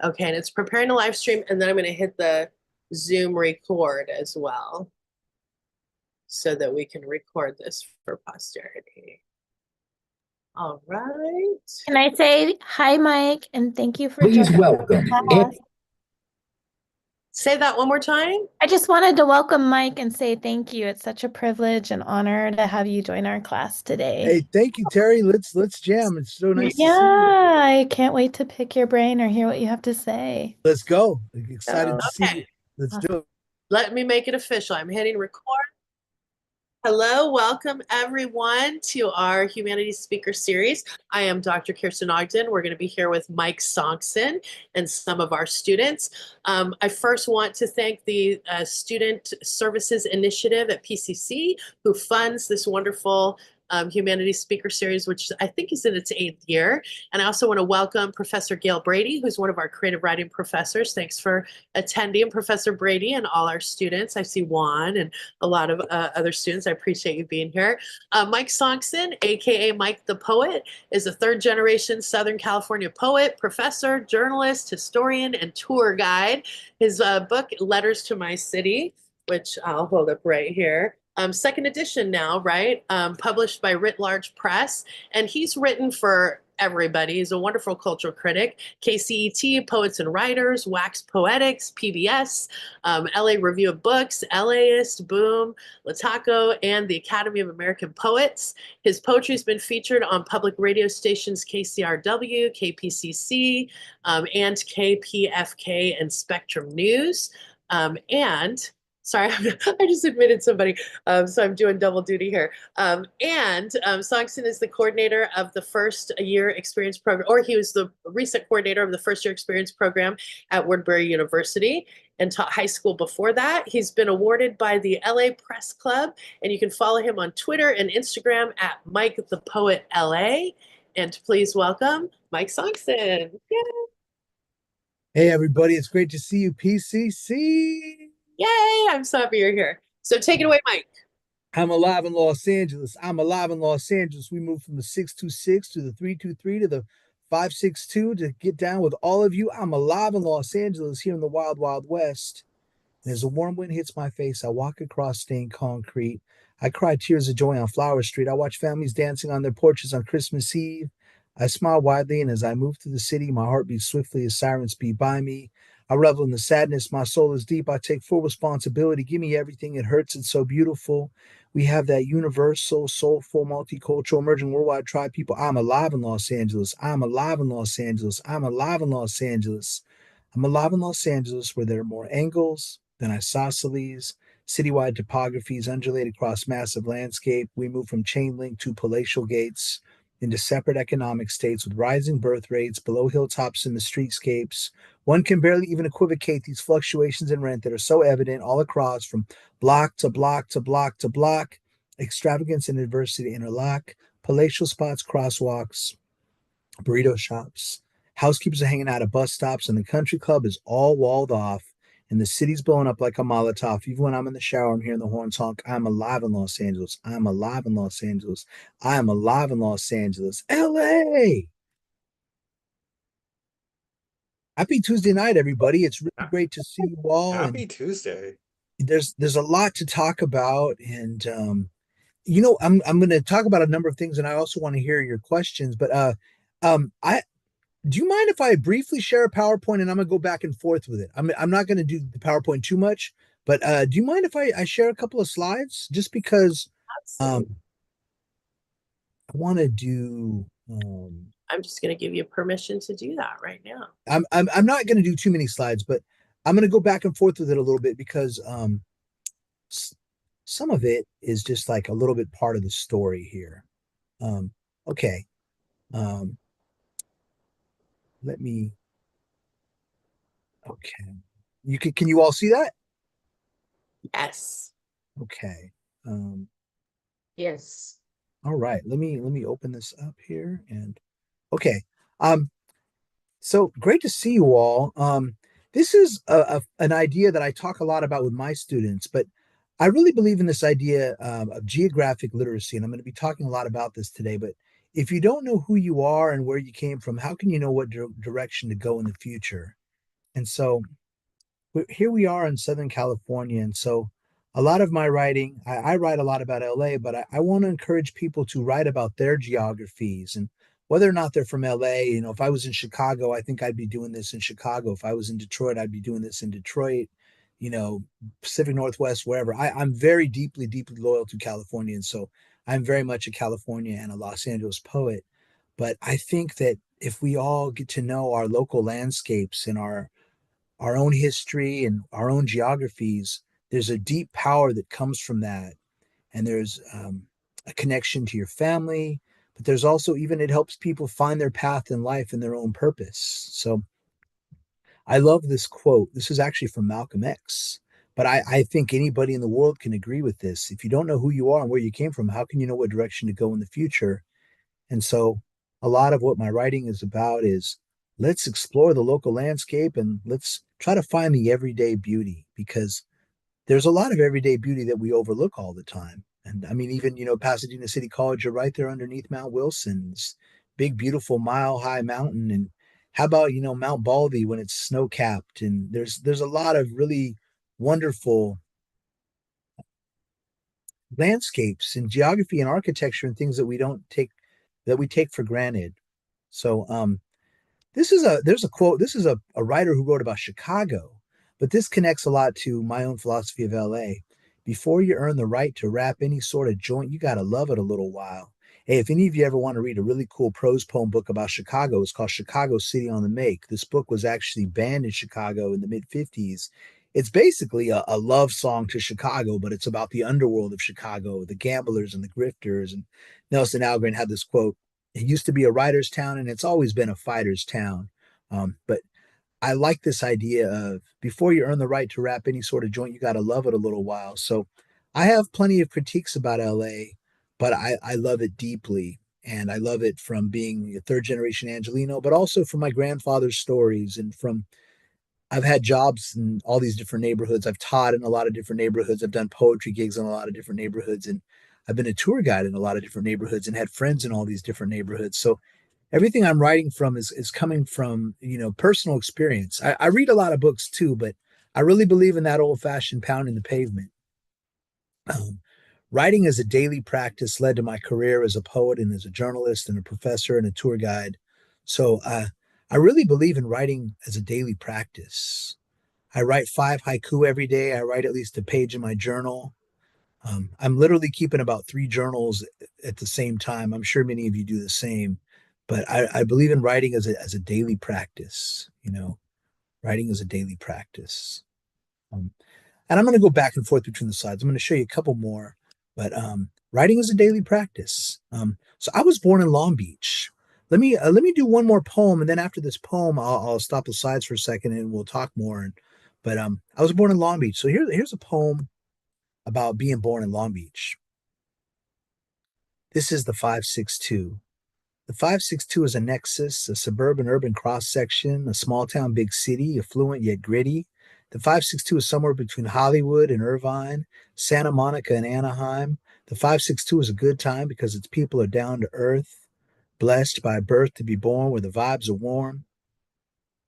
Okay, and it's preparing a live stream, and then I'm going to hit the Zoom record as well so that we can record this for posterity. All right. Can I say hi, Mike, and thank you for Please joining welcome. the class? Say that one more time. I just wanted to welcome Mike and say thank you. It's such a privilege and honor to have you join our class Hey, today. thank you, Terry. Let's jam. It's so nice to Yeah, see you. I can't wait to pick your brain or hear what you have to say. Let's go. Excited to see Okay, you. Let's Awesome. do it. let me make it official. I'm hitting record. Hello, welcome everyone to our Humanities Speaker Series. I am Dr. Kirsten Ogden. We're going to be here with Mike SONKSEN and some of our students. I first want to thank the Student Services Initiative at PCC who funds this wonderful Humanities Speaker Series, which I think is in its 8th year. And I also want to welcome Professor Gail Brady, who's one of our creative writing professors. Thanks for attending, Professor Brady, and all our students. I see Juan and a lot of other students. I appreciate you being here. Mike SONKSEN, aka Mike the Poet, is a third generation Southern California poet, professor, journalist, historian, and tour guide. His book, Letters to My City, which I'll hold up right here. Second edition now, right? Published by Writ Large Press. And he's written for everybody. He's a wonderful cultural critic. KCET, Poets and Writers, Wax Poetics, PBS, LA Review of Books, LAist, Boom, Lataco, and the Academy of American Poets. His poetry has been featured on public radio stations KCRW, KPCC, and KPFK and Spectrum News. And sorry, I just admitted somebody, so I'm doing double duty here. SONKSEN is the coordinator of the first year experience program, or he was the recent coordinator of the first year experience program at Woodbury University and taught high school before that. He's been awarded by the LA Press Club, and you can follow him on Twitter and Instagram at Mike the Poet LA. And please welcome Mike SONKSEN. Yay! Hey, everybody. It's great to see you, PCC. Yay! I'm so happy you're here. So take it away, Mike. I'm alive in Los Angeles. I'm alive in Los Angeles. We moved from the 626 to the 323 to the 562 to get down with all of you. I'm alive in Los Angeles here in the Wild Wild West. And as a warm wind hits my face, I walk across stained concrete. I cry tears of joy on Flower Street. I watch families dancing on their porches on Christmas Eve. I smile widely, and as I move through the city, my heart beats swiftly as sirens speed by me. I revel in the sadness. My soul is deep. I take full responsibility. Give me everything. It hurts. It's so beautiful. We have that universal, soulful, multicultural, emerging worldwide tribe people. I'm alive in Los Angeles. I'm alive in Los Angeles. I'm alive in Los Angeles. I'm alive in Los Angeles where there are more angles than isosceles. Citywide topographies undulate across massive landscape. We move from chain link to palatial gates into separate economic states with rising birth rates, below hilltops in the streetscapes. One can barely even equivocate these fluctuations in rent that are so evident all across from block to block to block to block. Extravagance and adversity interlock. Palatial spots, crosswalks, burrito shops. Housekeepers are hanging out at bus stops, and the country club is all walled off. And the city's blowing up like a Molotov. Even when I'm in the shower, I'm hearing the horns honk. I'm alive in Los Angeles. I'm alive in Los Angeles. I am alive in Los Angeles. LA! Happy Tuesday night, everybody. It's really great to see you all. And Happy Tuesday. there's a lot to talk about. And I'm gonna talk about a number of things, and I also want to hear your questions. But I do you mind if I briefly share a PowerPoint, and I'm gonna go back and forth with it? I'm not gonna do the PowerPoint too much, but do you mind if I share a couple of slides just because Absolutely. I want to do I'm just going to give you permission to do that right now. I'm not gonna do too many slides, but I'm gonna go back and forth with it a little bit because some of it is just like a little bit part of the story here. Um, okay. Um, let me okay. Can you all see that? Yes. Okay. Um, Yes. all right. Let me open this up here and okay. Um, so great to see you all. This is an idea that I talk a lot about with my students, but I really believe in this idea of geographic literacy, and I'm going to be talking a lot about this today. But if you don't know who you are and where you came from, how can you know what direction to go in the future? And so here we are in Southern California. And so a lot of my writing, I write a lot about LA, but I want to encourage people to write about their geographies and whether or not they're from LA. If I was in Chicago, I think I'd be doing this in Chicago. If I was in Detroit, I'd be doing this in Detroit, you know, Pacific Northwest, wherever. I'm very deeply, deeply loyal to California. And so I'm very much a California and a Los Angeles poet. But I think that if we all get to know our local landscapes and our own history and our own geographies, there's a deep power that comes from that. And there's a connection to your family, but there's also even it helps people find their path in life and their own purpose. So I love this quote. This is actually from Malcolm X, but I think anybody in the world can agree with this. If you don't know who you are and where you came from, how can you know what direction to go in the future? And so a lot of what my writing is about is let's explore the local landscape and let's try to find the everyday beauty because there's a lot of everyday beauty that we overlook all the time. And I mean, even, Pasadena City College, you're right there underneath Mount Wilson's big, beautiful mile high mountain. And how about, Mount Baldy when it's snow capped? And there's a lot of really wonderful landscapes and geography and architecture and things that we take for granted. So there's a quote. This is a writer who wrote about Chicago, but this connects a lot to my own philosophy of LA. Before you earn the right to wrap any sort of joint, you gotta love it a little while. Hey, if any of you ever want to read a really cool prose poem book about Chicago, it's called Chicago City on the Make. This book was actually banned in Chicago in the mid 50s. It's basically a love song to Chicago, but it's about the underworld of Chicago, the gamblers and the grifters. And Nelson Algren had this quote: it used to be a writer's town and it's always been a fighter's town. But I like this idea of before you earn the right to wrap any sort of joint, you got to love it a little while. So I have plenty of critiques about LA, but I love it deeply. And I love it from being a third generation Angelino, but also from my grandfather's stories and from I've had jobs in all these different neighborhoods. I've taught in a lot of different neighborhoods. I've done poetry gigs in a lot of different neighborhoods. And I've been a tour guide in a lot of different neighborhoods and had friends in all these different neighborhoods. So everything I'm writing from is coming from, personal experience. I read a lot of books too, but I really believe in that old fashioned pound in the pavement. Um, Writing as a daily practice led to my career as a poet and as a journalist and a professor and a tour guide. So I really believe in writing as a daily practice. I write 5 haiku every day. I write at least a page in my journal. I'm literally keeping about 3 journals at the same time. I'm sure many of you do the same, but I believe in writing as a daily practice. Writing as a daily practice. Um, and I'm going to go back and forth between the slides. I'm going to show you a couple more, but writing is a daily practice. So I was born in Long Beach. Let me do one more poem, and then after this poem, I'll stop the slides for a second and we'll talk more. But I was born in Long Beach, so here's a poem about being born in Long Beach. This is the 562. The 562 is a nexus, a suburban urban cross section, a small town big city, affluent yet gritty. The 562 is somewhere between Hollywood and Irvine, Santa Monica and Anaheim. The 562 is a good time because its people are down to earth, blessed by birth to be born where the vibes are warm.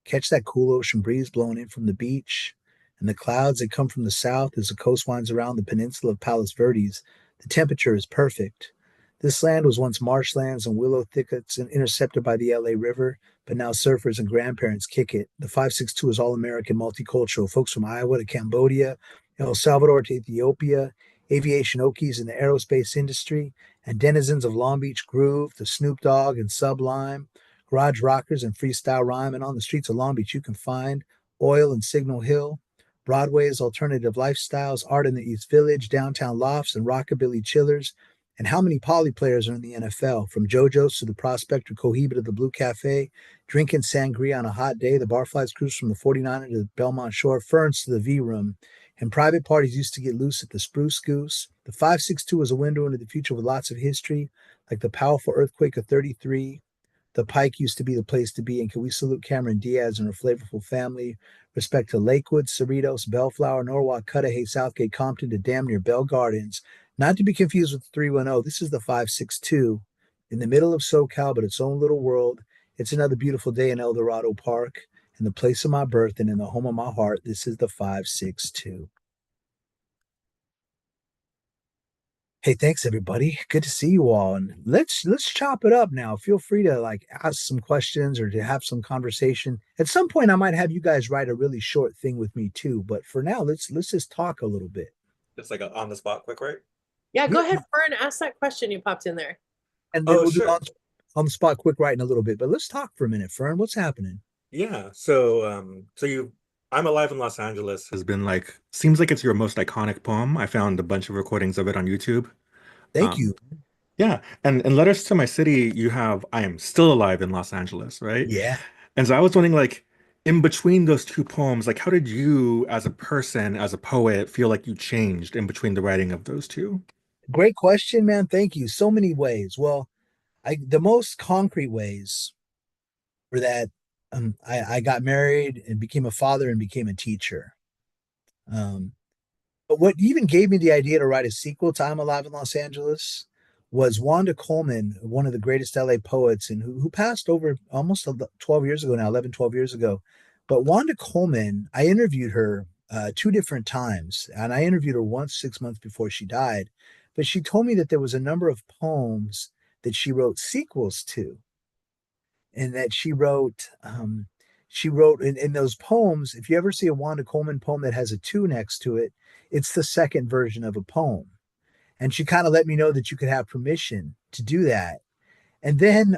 Catch that cool ocean breeze blowing in from the beach and the clouds that come from the south as the coast winds around the peninsula of Palos Verdes. The temperature is perfect. This land was once marshlands and willow thickets and intercepted by the LA River, but now surfers and grandparents kick it. The 562 is all American multicultural, folks from Iowa to Cambodia, El Salvador to Ethiopia, aviation Okies in the aerospace industry, and denizens of Long Beach Groove, the Snoop Dogg and Sublime, garage rockers and freestyle rhyme. And on the streets of Long Beach, you can find Oil and Signal Hill, Broadway's alternative lifestyles, art in the East Village, downtown lofts, and rockabilly chillers. And how many poly players are in the NFL? From JoJo's to the Prospector Cohiba to the Blue Cafe, drinking sangria on a hot day, the Barflies cruise from the 49er to the Belmont Shore, Ferns to the V Room. And private parties used to get loose at the Spruce Goose. The 562 is a window into the future with lots of history, like the powerful earthquake of 33. The Pike used to be the place to be. And can we salute Cameron Diaz and her flavorful family? Respect to Lakewood, Cerritos, Bellflower, Norwalk, Cudahy, Southgate, Compton to damn near Bell Gardens. Not to be confused with the 310. This is the 562 in the middle of SoCal, but its own little world. It's another beautiful day in El Dorado Park. in the place of my birth and in the home of my heart. This is the 562. Hey, thanks everybody. Good to see you all. And let's chop it up now. Feel free to like ask some questions or to have some conversation. At some point I might have you guys write a really short thing with me too, but for now let's just talk a little bit. Just like a on the spot quick, right? Yeah, go Yeah, ahead, Fern. Ask that question you popped in there. and then Oh, we'll do sure. on the spot quick writing a little bit. But let's talk for a minute, Fern. What's happening? Yeah. So you I'm Alive in Los Angeles has been like seems like it's your most iconic poem. I found a bunch of recordings of it on YouTube. Thank Um, you. yeah. And in Letters to My City, you have I am still alive in Los Angeles, right? Yeah. And so I was wondering, like, in between those two poems, like how did you as a person, as a poet, feel like you changed in between the writing of those two? Great question, man. Thank you. So many ways. Well, the most concrete ways were that I got married and became a father and became a teacher. Um, but what even gave me the idea to write a sequel to I'm Alive in Los Angeles was Wanda Coleman, one of the greatest LA poets and who passed over almost 12 years ago now, 11, 12 years ago. But Wanda Coleman, I interviewed her two different times, and I interviewed her once 6 months before she died. But she told me that there was a number of poems that she wrote sequels to, and that she wrote in those poems. If you ever see a Wanda Coleman poem that has a two next to it, it's the second version of a poem. And she kind of let me know that you could have permission to do that. And then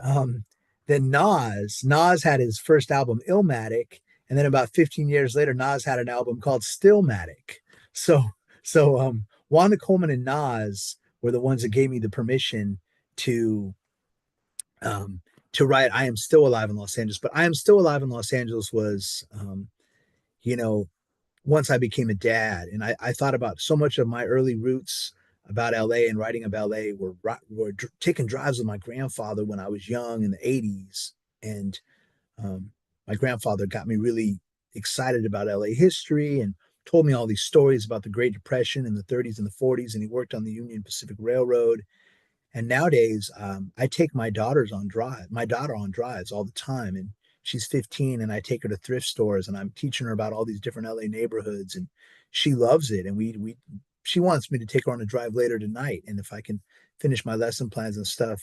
Nas had his first album Illmatic, and then about 15 years later Nas had an album called Stillmatic. So Wanda Coleman and Nas were the ones that gave me the permission to um to write I Am Still Alive in Los Angeles. But I Am Still Alive in Los Angeles was you know once I became a dad, and I thought about so much of my early roots about LA and writing about LA were taking drives with my grandfather when I was young in the 80s. And um, my grandfather got me really excited about LA history and told me all these stories about the Great Depression in the 30s and the 40s. And he worked on the Union Pacific Railroad. And nowadays, I take my daughter on drives all the time. And she's 15, and I take her to thrift stores, and I'm teaching her about all these different LA neighborhoods, and she loves it. And she wants me to take her on a drive later tonight. And if I can finish my lesson plans and stuff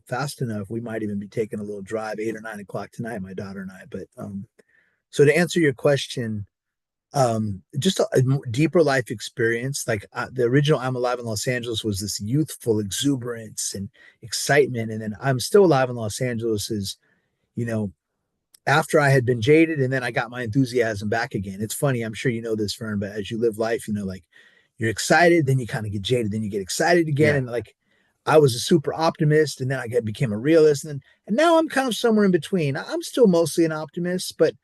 fast enough, we might even be taking a little drive 8 or 9 o'clock tonight, my daughter and I. But so to answer your question, just a deeper life experience. Like the original I'm Alive in Los Angeles was this youthful exuberance and excitement, and then I'm Still Alive in Los Angeles is, you know, after I had been jaded, and then I got my enthusiasm back again. It's funny, I'm sure you know this, Fern, but as you live life, like you're excited, then you kind of get jaded, then you get excited again. Yeah. And like I was a super optimist, and then became a realist, and now I'm kind of somewhere in between. I'm still mostly an optimist, but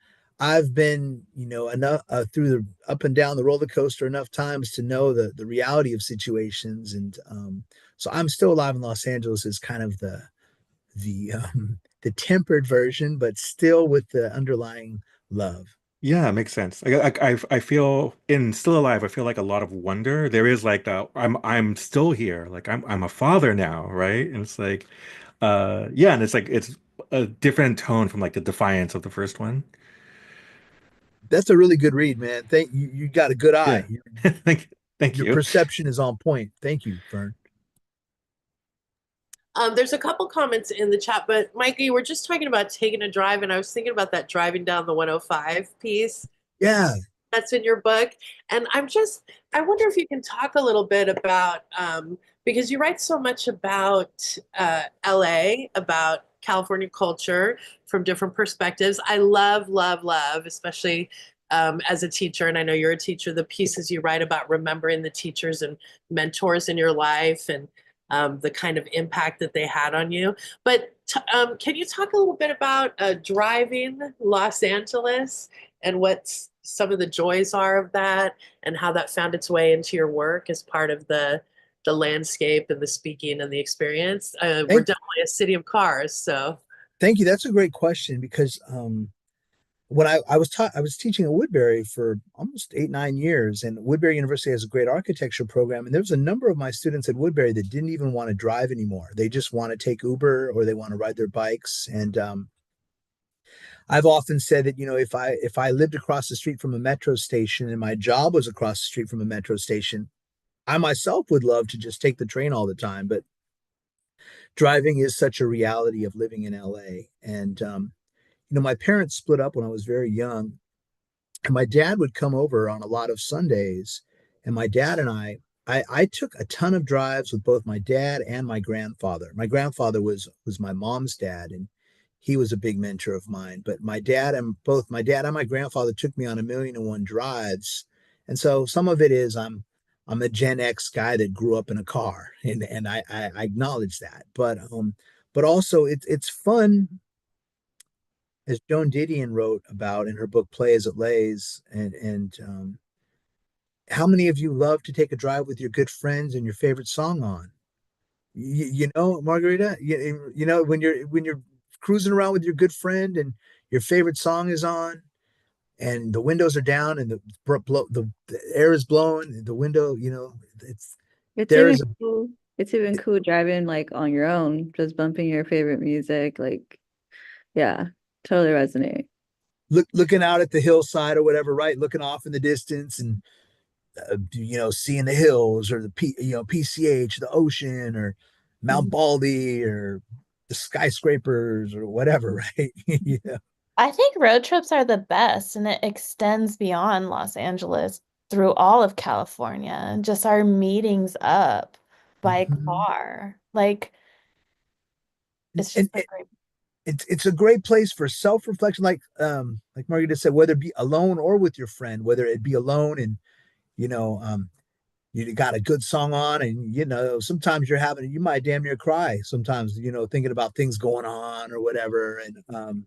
I've been, enough through the up and down the roller coaster enough times to know the reality of situations. And so I'm Still Alive in Los Angeles is kind of the tempered version, but still with the underlying love. Yeah, it makes sense. I feel in Still Alive, I feel like a lot of wonder. There is like the I'm still here. Like I'm a father now, right? And it's like yeah, and it's like it's a different tone from like the defiance of the first one. That's a really good read, man. Thank you. You got a good Yeah. eye. Thank Your you. perception is on point. Thank you, Fern. There's a couple comments in the chat, but Mikey, we're just talking about taking a drive, and I was thinking about that driving down the 105 piece Yeah, that's in your book. And I wonder if you can talk a little bit about, because you write so much about LA, about California culture from different perspectives. I love, love, love, especially as a teacher, and I know you're a teacher, the pieces you write about remembering the teachers and mentors in your life and the kind of impact that they had on you. But can you talk a little bit about driving Los Angeles and what some of the joys are of that, and how that found its way into your work as part of the landscape and the speaking and the experience? We're thank, definitely a city of cars, so. thank you. That's a great question because when I was teaching at Woodbury for almost 8, 9 years, and Woodbury University has a great architecture program, and there was a number of my students at Woodbury that didn't even want to drive anymore. They just want to take Uber or they want to ride their bikes. And I've often said that, if I lived across the street from a metro station and my job was across the street from a metro station, I myself would love to just take the train all the time. But driving is such a reality of living in LA. And my parents split up when I was very young, and my dad would come over on a lot of Sundays, and my dad and I took a ton of drives with both my dad and my grandfather. My grandfather was my mom's dad, and he was a big mentor of mine. But both my dad and my grandfather took me on a million and one drives, and so some of it is I'm a Gen X guy that grew up in a car, and I acknowledge that. But also it's fun, as Joan Didion wrote about in her book Play As It Lays, and how many of you love to take a drive with your good friends and your favorite song on? Margarita, when you're cruising around with your good friend and your favorite song is on, and the windows are down, and the air is blowing, the window, it's It's there even is a cool. It's even cool driving like on your own, just bumping your favorite music. Like, yeah, totally resonate. looking out at the hillside or whatever, right? Looking off in the distance and seeing the hills or PCH, the ocean, or Mount Mhm. Baldy, or the skyscrapers or whatever, right? Yeah. I think road trips are the best, and it extends beyond Los Angeles through all of California, and just our meetings up by Mhm. car. Like, it's And just a great. it's a great place for self-reflection, like Margarita said, whether it be alone or with your friend, whether it be alone and you know um you got a good song on, and sometimes you might damn near cry sometimes, thinking about things going on or whatever. And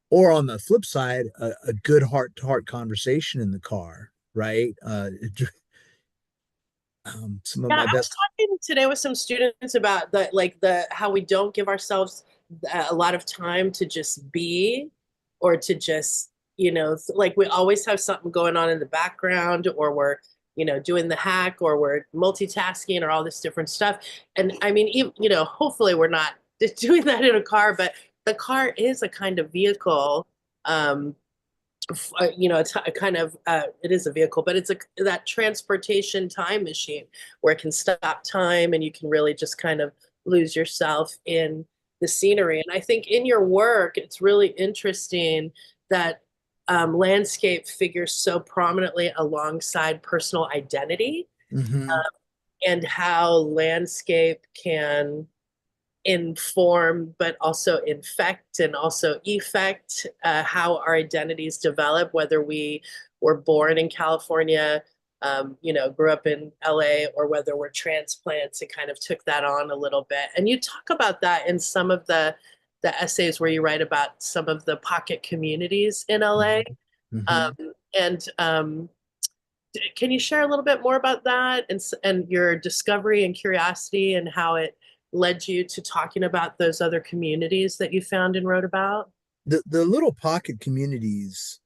or on the flip side, a good heart-to-heart conversation in the car, right? Some of Yeah, I my was best. talking today with some students about the how we don't give ourselves a lot of time to just be, or to just, like we always have something going on in the background, or we're, doing the hack, or we're multitasking, or all this different stuff. And I mean, even, hopefully we're not doing that in a car, but the car is a kind of vehicle. Um, it's a kind of it is a vehicle, but it's that transportation time machine where it can stop time and you can really just kind of lose yourself in the scenery. And I think in your work, it's really interesting that landscape figures so prominently alongside personal identity, Hmm. and how landscape can inform, but also infect and also effect how our identities develop, whether we were born in California, grew up in LA, or whether we're transplants and kind of took that on a little bit. And you talk about that in some of the essays where you write about some of the pocket communities in LA. Hmm. Um, and can you share a little bit more about that, and your discovery and curiosity, and how it led you to talking about those other communities that you found and wrote about? The little pocket communities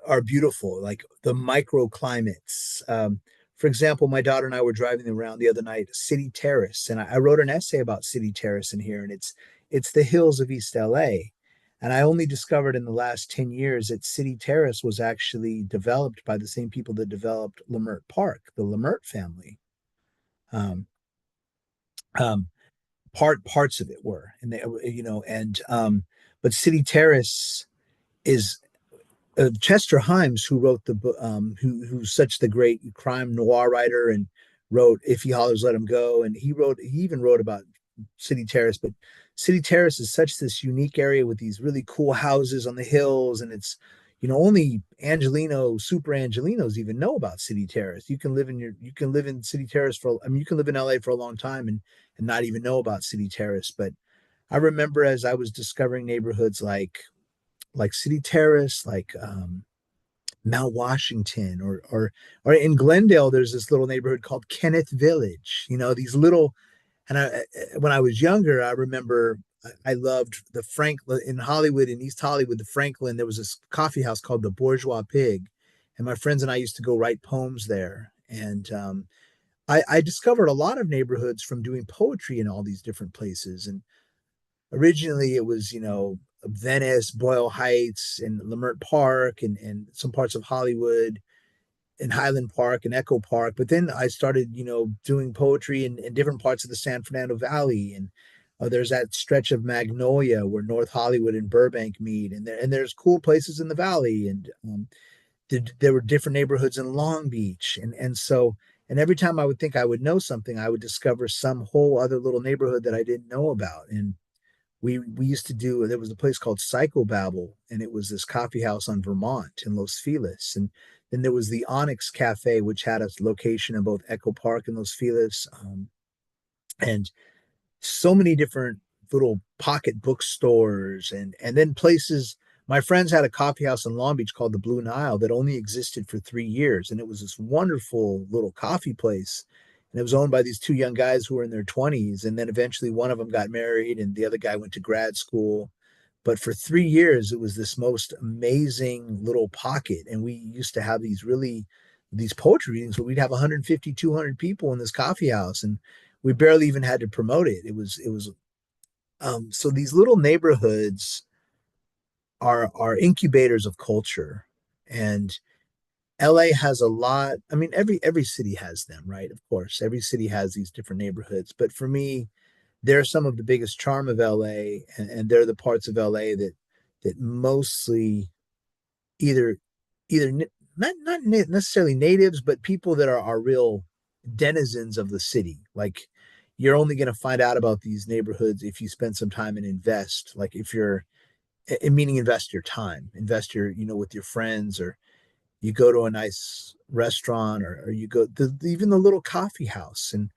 are beautiful, like the microclimates. For example, my daughter and I were driving around the other night, City Terrace, and I wrote an essay about City Terrace in here, and it's the hills of East LA. And I only discovered in the last 10 years that City Terrace was actually developed by the same people that developed Lamert Park, the Lamert family. Um, um, parts of it were, and but City Terrace is Chester Himes, who wrote the book, who's such the great crime noir writer, and wrote "If He Hollers, Let Him Go," and he even wrote about City Terrace. But City Terrace is such this unique area with these really cool houses on the hills, and it's only super Angelinos even know about City Terrace. You can live in City Terrace for, I mean, you can live in LA for a long time and not even know about City Terrace. But I remember as I was discovering neighborhoods like City Terrace, like Mount Washington, or in Glendale, there's this little neighborhood called Kenneth Village. These little, and when I was younger, I remember I loved the Franklin in Hollywood, in East Hollywood, the Franklin. There was this coffee house called the Bourgeois Pig, and my friends and I used to go write poems there. And I discovered a lot of neighborhoods from doing poetry in all these different places. And originally, it was Venice, Boyle Heights, and Leimert Park, and some parts of Hollywood, and Highland Park and Echo Park. But then I started, doing poetry in different parts of the San Fernando Valley. And there's that stretch of Magnolia where North Hollywood and Burbank meet. And there's cool places in the valley. And there were different neighborhoods in Long Beach. And every time I would think I would know something, I would discover some whole other little neighborhood that I didn't know about. And we used to do, there was a place called Psychobabble, and it was this coffee house on Vermont in Los Feliz. And then there was the Onyx Cafe, which had a location in both Echo Park and Los Feliz. And so many different little pocket bookstores, and then places. My friends had a coffee house in Long Beach called the Blue Nile that only existed for 3 years, and it was this wonderful little coffee place. And it was owned by these two young guys who were in their 20s, and then eventually one of them got married, and the other guy went to grad school. But for 3 years, it was this most amazing little pocket, and we used to have these poetry readings where we'd have 150, 200 people in this coffee house, and we barely even had to promote it. It was so these little neighborhoods are incubators of culture. And LA has a lot. I mean, every city has them, right? Of course, every city has these different neighborhoods. But for me, they're some of the biggest charm of LA, and they're the parts of LA that mostly either either not necessarily natives, but people that are real denizens of the city. Like, you're only going to find out about these neighborhoods if you spend some time and invest. Like, if you're meaning invest your time, invest your, with your friends, or you go to a nice restaurant, or you go even the little coffee house, and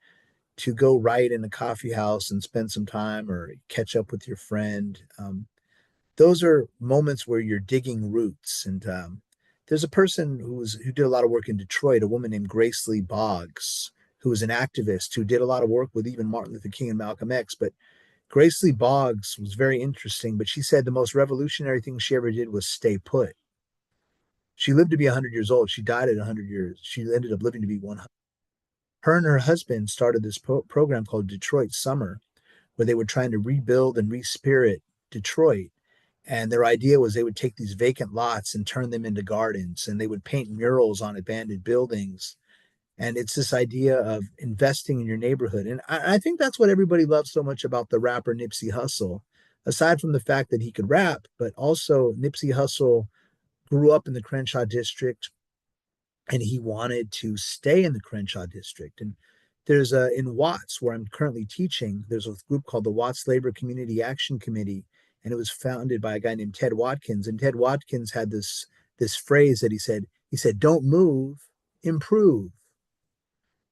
to go write in a coffee house and spend some time or catch up with your friend. Those are moments where you're digging roots. And there's a person who did a lot of work in Detroit, a woman named Grace Lee Boggs, who was an activist who did a lot of work with even Martin Luther King and Malcolm X. But Grace Lee Boggs was very interesting, but she said the most revolutionary thing she ever did was stay put. She lived to be 100 years old. She died at 100 years. She ended up living to be 100. Her and her husband started this program called Detroit Summer, where they were trying to rebuild and respirit Detroit. And their idea was they would take these vacant lots and turn them into gardens, and they would paint murals on abandoned buildings. And it's this idea of investing in your neighborhood. And I think that's what everybody loves so much about the rapper Nipsey Hussle, aside from the fact that he could rap, but also Nipsey Hussle grew up in the Crenshaw district, and he wanted to stay in the Crenshaw district. And there's in Watts, where I'm currently teaching, there's a group called the Watts Labor Community Action Committee, and it was founded by a guy named Ted Watkins. And Ted Watkins had this phrase that he said, "Don't move, improve.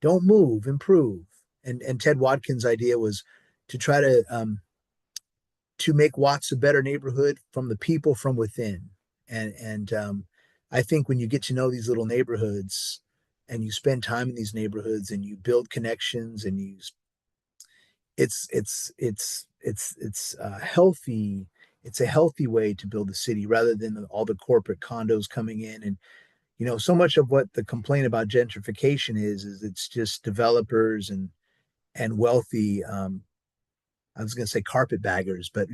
Don't move, improve." And Ted Watkins' idea was to try to make Watts a better neighborhood from the people from within. And I think when you get to know these little neighborhoods, and you spend time in these neighborhoods, and you build connections, and it's healthy. It's a healthy way to build a city, rather than all the corporate condos coming in. And so much of what the complaint about gentrification is it's just developers and wealthy, I was going to say carpetbaggers, but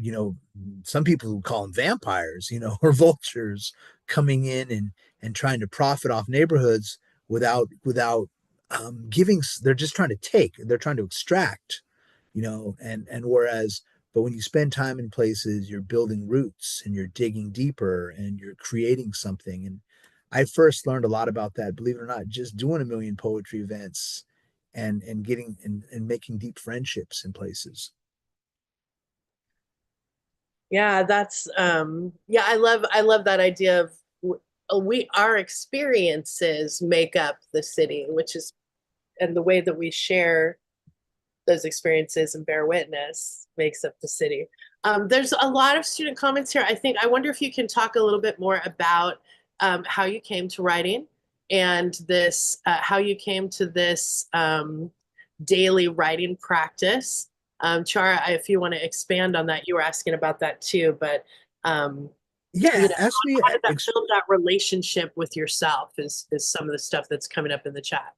some people would call them vampires, or vultures, coming in and trying to profit off neighborhoods without giving. They're just trying to take. They're trying to extract, and whereas, but when you spend time in places, you're building roots, and you're digging deeper, and you're creating something. And I first learned a lot about that, believe it or not, just doing a million poetry events, and getting and making deep friendships in places. Yeah, that's yeah, I love that idea of our experiences make up the city, which is, and the way that we share those experiences and bear witness makes up the city. There's a lot of student comments here. I wonder if you can talk a little bit more about how you came to writing, and this how you came to this daily writing practice. Chara, if you want to expand on that, you were asking about that too, but Yeah, ask me. how did that build that relationship with yourself is some of the stuff that's coming up in the chat.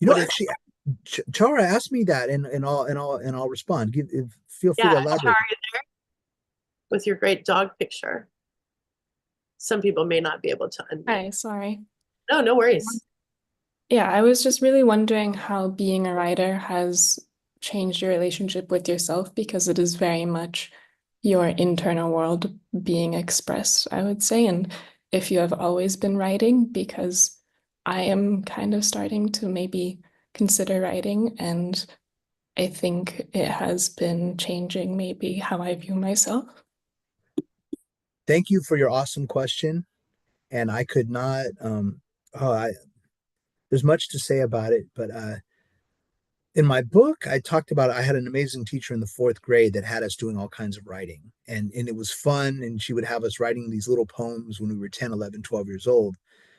Actually, Chara asked me that, and I'll respond. Feel free to Yeah, elaborate. Chara, you there? with your great dog picture. Some people may not be able to unmute. Hi, sorry. No, no worries. Yeah, I was just really wondering how being a writer has changed your relationship with yourself because it is very much your internal world being expressed, I would say. And if you have always been writing, because I am kind of starting to maybe consider writing, and I think it has been changing maybe how I view myself. Thank you for your awesome question. And I could not, oh, there's much to say about it, but in my book, I talked about I had an amazing teacher in the fourth grade that had us doing all kinds of writing. And it was fun. And she would have us writing these little poems when we were 10, 11, 12 years old.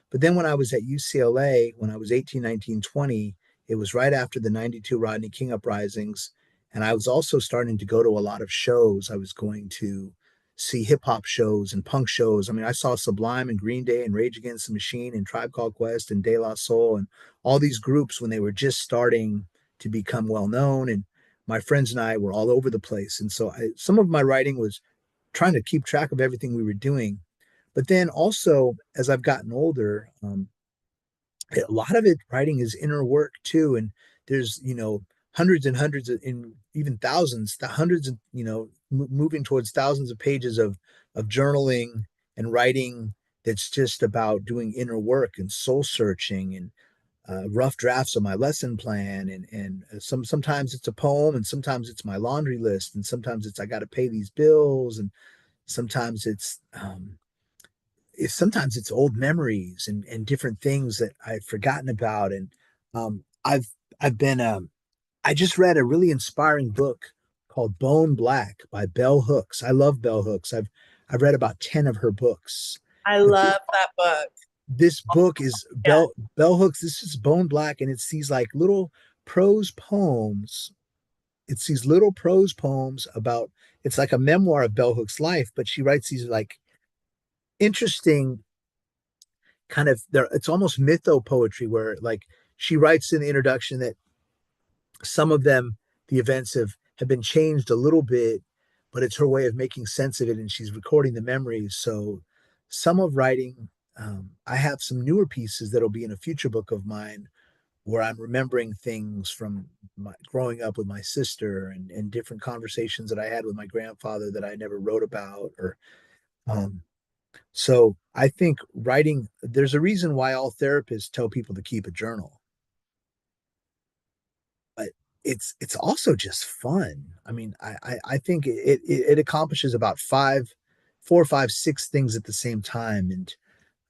But then when I was at UCLA, when I was 18, 19, 20, it was right after the 92 Rodney King uprisings. And I was also starting to go to a lot of shows. I was going to see hip hop shows and punk shows. I mean, I saw Sublime and Green Day and Rage Against the Machine and Tribe Called Quest and De La Soul and all these groups when they were just starting to become well known. And my friends and I were all over the place. And so some of my writing was trying to keep track of everything we were doing. But then also, as I've gotten older, a lot of it writing is inner work too. And there's, hundreds and hundreds of, in even thousands, the hundreds of, moving towards thousands of pages of journaling and writing that's just about doing inner work and soul searching and rough drafts of my lesson plan and sometimes it's a poem and sometimes it's my laundry list and sometimes it's I got to pay these bills and sometimes sometimes it's old memories and different things that I've forgotten about and um, I've I've been I just read a really inspiring book called Bone Black by Bell Hooks. I love Bell Hooks. I've read about 10 of her books. I love that book. This book is Bell Hooks. This is Bone Black, and it's these like little prose poems. It's these little prose poems about. It's like a memoir of Bell Hooks' life, but she writes these like interesting kind of. There, it's almost mytho poetry where like she writes in the introduction that some of them, the events have been changed a little bit, but it's her way of making sense of it, and she's recording the memories. So some of writing I have some newer pieces that'll be in a future book of mine where I'm remembering things from my growing up with my sister and different conversations that I had with my grandfather that I never wrote about. Or um, so I think writing. There's a reason why all therapists tell people to keep a journal, but it's also just fun. I mean, I think it accomplishes about four, five, six things at the same time, and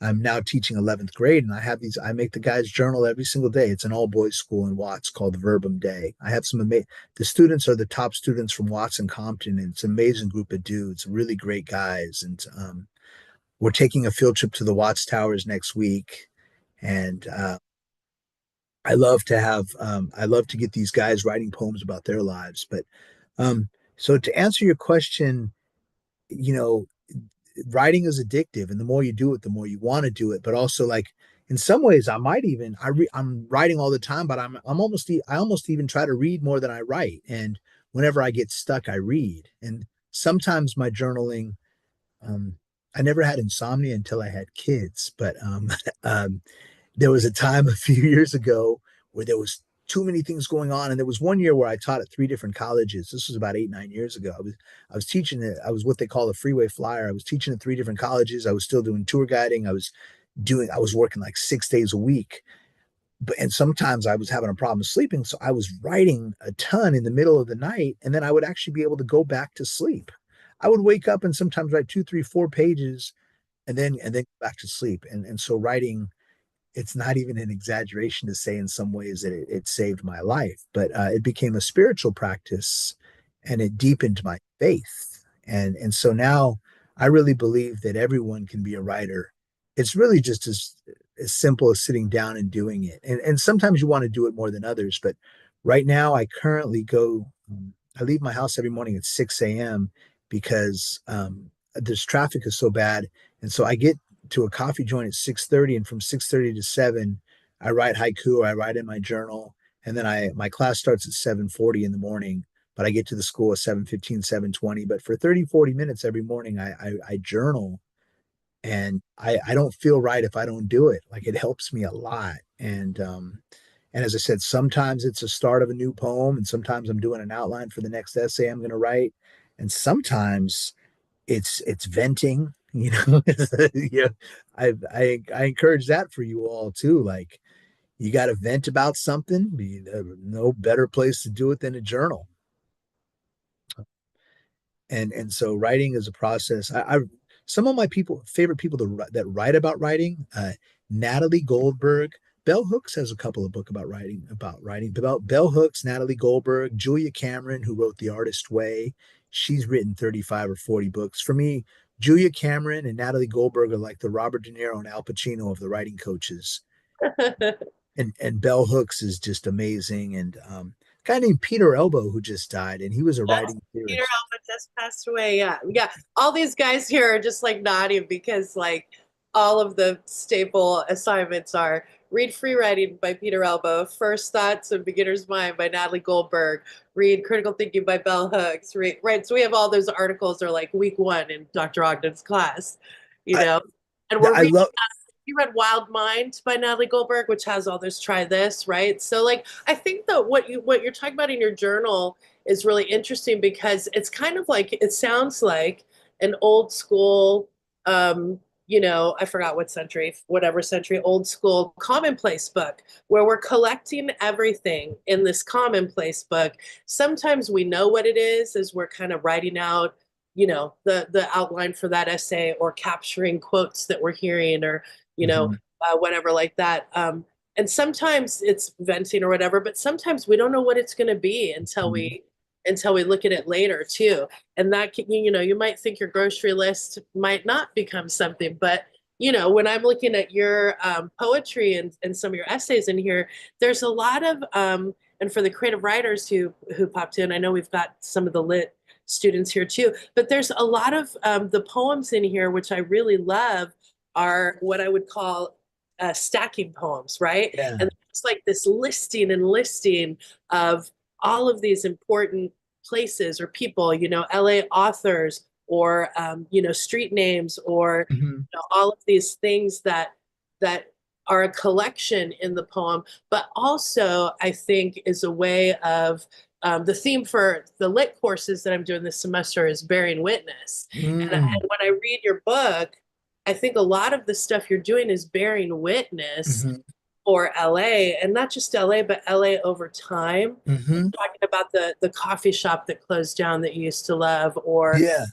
I'm now teaching 11th grade and I make the guys journal every single day. It's an all boys school in Watts called Verbum Day. I have the students are the top students from Watts and Compton, and it's an amazing group of dudes, really great guys. And we're taking a field trip to the Watts Towers next week. And I love to get these guys writing poems about their lives. But so to answer your question, you know, writing is addictive, and the more you do it the more you want to do it, but also like in some ways I might even I'm writing all the time, but I almost even try to read more than I write, and whenever I get stuck I read. And sometimes my journaling, um I never had insomnia until I had kids, but um there was a time a few years ago where there was too many things going on, and there was one year where I taught at three different colleges. This was about 8, 9 years ago. I was teaching it. I was what they call a freeway flyer. I was teaching at three different colleges. I was still doing tour guiding. I was working like 6 days a week, and sometimes I was having a problem sleeping, so I was writing a ton in the middle of the night, and then I would actually be able to go back to sleep. I would wake up and sometimes write 2, 3, 4 pages, and then go back to sleep. And so writing, it's not even an exaggeration to say in some ways that it saved my life, but it became a spiritual practice and it deepened my faith. And so now I really believe that everyone can be a writer. It's really just as simple as sitting down and doing it. And sometimes you want to do it more than others, but right now I currently I leave my house every morning at 6 a.m. because this traffic is so bad. And so I get to a coffee joint at 6:30, and from 6:30 to 7 I write haiku, or I write in my journal, and then I my class starts at 7:40 in the morning, but I get to the school at 7:15, 7:20. But for 30, 40 minutes every morning, I journal, and I don't feel right if I don't do it. Like, it helps me a lot. And as I said, sometimes it's a start of a new poem, and sometimes I'm doing an outline for the next essay I'm going to write, and sometimes it's venting. Yeah, I encourage that for you all too. Like, you got to vent about something. No better place to do it than a journal. And so writing is a process. I Some of my favorite people that write about writing, Natalie Goldberg. Bell Hooks has a couple of books about Bell Hooks, Natalie Goldberg, Julia Cameron, who wrote The Artist Way. She's written 35 or 40 books. For me, Julia Cameron and Natalie Goldberg are like the Robert De Niro and Al Pacino of the writing coaches. And Bell Hooks is just amazing. And a guy named Peter Elbow, who just died, and he was a Yes, writing Peter theorist. Alba just passed away. Yeah, yeah. All these guys here are just like nodding because like all of the staple assignments are read Free Writing by Peter Elbow, First Thoughts of Beginner's Mind by Natalie Goldberg, read Critical Thinking by Bell Hooks. Right. So we have all those articles are like week one in Dr. Ogden's class, you I know, and we're I reading. love You read Wild Mind by Natalie Goldberg, which has all this try this, right? So like I think that what you're talking about in your journal is really interesting because it's kind of like it sounds like an old school I forgot what century, whatever century, old school commonplace book where we're collecting everything in this commonplace book. Sometimes we know what it is as we're kind of writing out, the outline for that essay or capturing quotes that we're hearing or Mhm, whatever like that. And sometimes it's venting or whatever, but sometimes we don't know what it's going to be until mhm, we look at it later too. And that you might think your grocery list might not become something, but when I'm looking at your poetry and some of your essays in here, there's a lot of and for the creative writers who popped in, I know we've got some of the lit students here too, but there's a lot of the poems in here which I really love are what I would call stacking poems, right? yeah. And it's like this listing and listing of all of these important places or people, LA authors or street names or Mhm, all of these things that are a collection in the poem, but also I think is a way of the theme for the lit courses that I'm doing this semester is bearing witness. And mm, when I read your book, I think a lot of the stuff you're doing is bearing witness mhm, for LA and not just LA, but LA over time. mhm. Talking about the coffee shop that closed down that you used to love, or Yeah.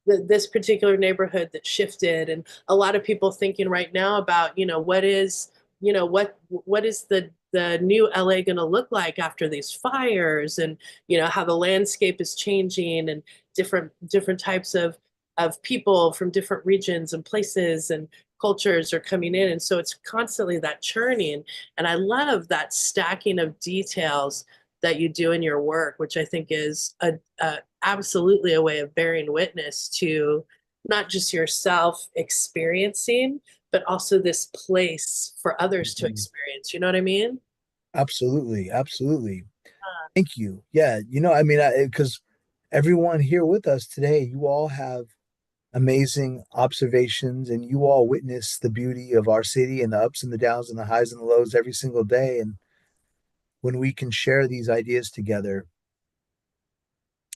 this particular neighborhood that shifted, and a lot of people thinking right now about what is the new LA going to look like after these fires, and how the landscape is changing, and different types of people from different regions and places and cultures are coming in, and so it's constantly that churning, and I love that stacking of details that you do in your work, which I think is absolutely a way of bearing witness to not just yourself experiencing, but also this place for others to Mhm. experience. You know what I mean? Absolutely, absolutely. Uh, Thank you. Yeah, I mean, because everyone here with us today, you all have amazing observations, and you all witness the beauty of our city and the ups and the downs and the highs and the lows every single day. And when we can share these ideas together,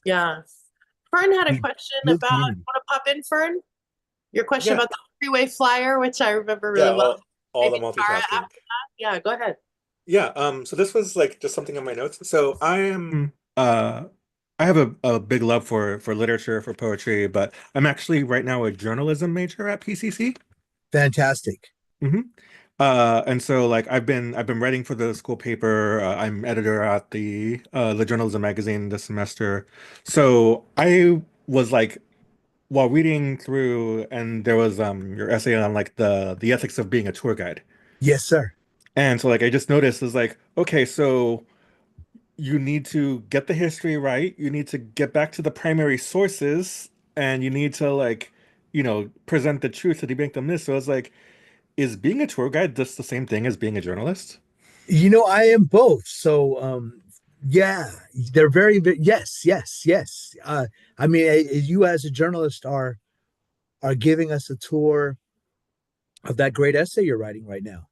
yeah. Fern had a we question build about, community. want to pop in, Fern? Your question Yeah, about the freeway flyer, which I remember yeah, really well. all the Maybe Tara multitasking. after that? Yeah, go ahead. Yeah, so this was like just something on my notes. So I have a big love for literature, for poetry, but I'm actually right now a journalism major at PCC. Fantastic. hmm and so like I've been writing for the school paper. I'm editor at the journalism magazine this semester. So I was like while reading through, and there was your essay on like the ethics of being a tour guide. Yes, sir. And so like I just noticed is like, okay, so you need to get the history right. You need to get back to the primary sources, and you need to like, present the truth to debunk the myths. So it's like, is being a tour guide just the same thing as being a journalist? I am both. So, Yeah, they're yes, yes, yes. I mean, you as a journalist are giving us a tour of that great essay you're writing right now.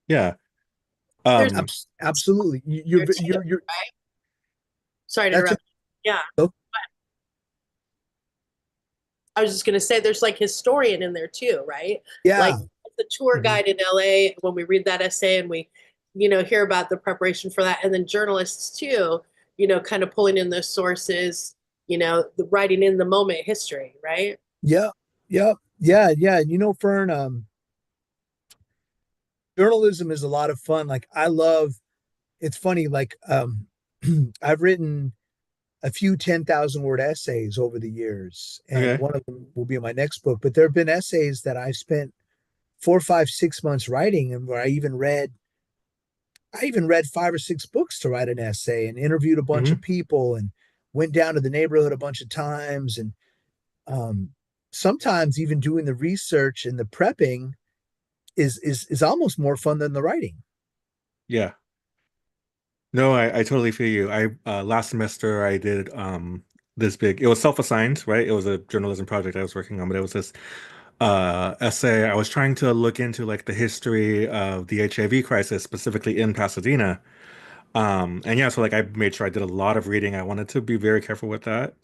Yeah. There's Absolutely. there too, You're right? Sorry to that's a, interrupt. Yeah, oh, I was just gonna say there's like historian in there too, right? Like yeah. the tour Mhm. guide in LA when we read that essay and we, hear about the preparation for that, and then journalists too, kind of pulling in those sources, the writing in the moment history, right? Yeah, yeah, yeah, yeah. And Fern, journalism is a lot of fun. Like I love it's funny, like I've written a few 10,000 word essays over the years, and Okay. one of them will be in my next book. But there have been essays that I've spent 4, 5, 6 months writing, and where I even read 5 or 6 books to write an essay and interviewed a bunch of Hmm. people and went down to the neighborhood a bunch of times and um, sometimes even doing the research and the prepping is almost more fun than the writing. Yeah. No, I totally feel you. I last semester I did this big, it was self-assigned, right? It was a journalism project I was working on, but it was this essay. I was trying to look into like the history of the HIV crisis, specifically in Pasadena. And yeah, so like I made sure I did a lot of reading. I wanted to be very careful with that.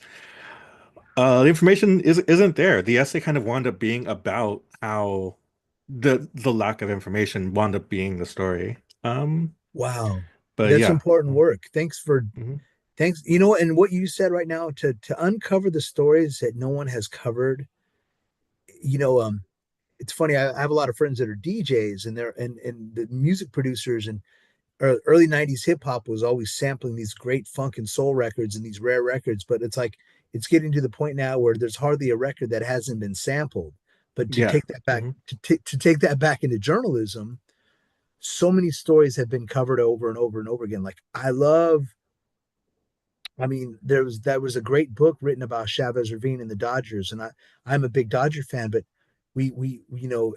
The information isn't there. The essay kind of wound up being about how the lack of information wound up being the story. Wow. But That's yeah. important work. Mhm. Thanks. And what you said right now to uncover the stories that no one has covered, you know, it's funny. I have a lot of friends that are DJs and the music producers and early 90s hip hop was always sampling these great funk and soul records and these rare records, but it's like it's getting to the point now where there's hardly a record that hasn't been sampled. But to Yeah. take that back Hmm. to take that back into journalism, so many stories have been covered over and over and over again. Like I mean, there was a great book written about Chavez Ravine and the Dodgers, and I'm a big Dodger fan, but we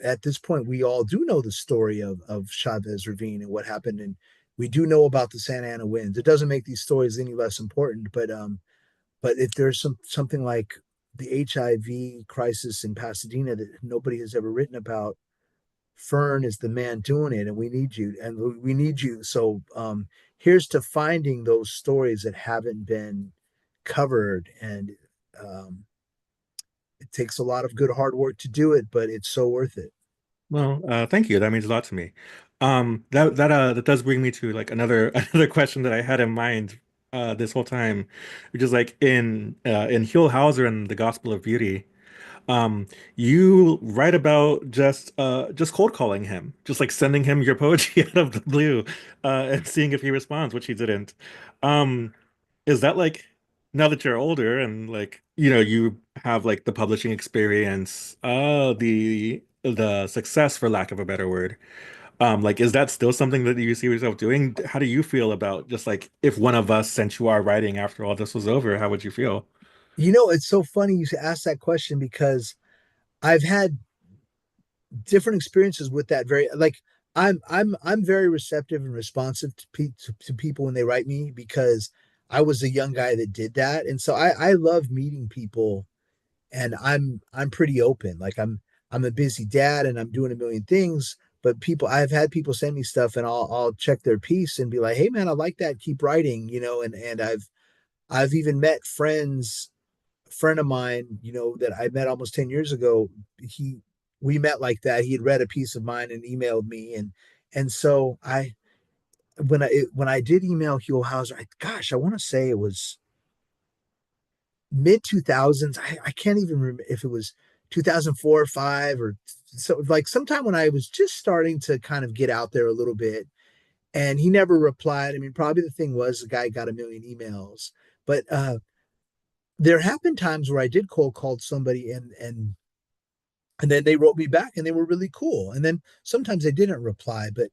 at this point we all do know the story of Chavez Ravine and what happened, and we do know about the Santa Ana winds. It doesn't make these stories any less important, but if there's something like the HIV crisis in Pasadena that nobody has ever written about, Fern is the man doing it, and we need you, and we need you. So here's to finding those stories that haven't been covered, and um, it takes a lot of good hard work to do it, but it's so worth it. Well, thank you. That means a lot to me. That does bring me to like another another question that I had in mind this whole time, which is like in Huell Hauser and the Gospel of Beauty. You write about just cold calling him, just like sending him your poetry out of the blue, and seeing if he responds, which he didn't. Um, is that like now that you're older and like you have like the publishing experience, the success for lack of a better word, like is that still something that you see yourself doing? How do you feel about just like if one of us sent you our writing after all this was over, how would you feel? It's so funny you ask that question because I've had different experiences with that. Very like I'm very receptive and responsive to people when they write me because I was a young guy that did that, and so I love meeting people and I'm pretty open. Like I'm a busy dad and I'm doing a million things, but I've had people send me stuff and I'll check their piece and be like, "Hey man, I like that. Keep writing," and I've even met a friend of mine, that I met almost 10 years ago. He We met like that. He had read a piece of mine and emailed me and so I when I did email Huell Hauser, gosh, I want to say it was mid 2000s. I can't even remember if it was 2004 or 5 or so, like sometime when I was just starting to kind of get out there a little bit. And he never replied. I mean, probably the thing was the guy got a million emails, but there have been times where I did cold call somebody and then they wrote me back and they were really cool. And then sometimes they didn't reply, but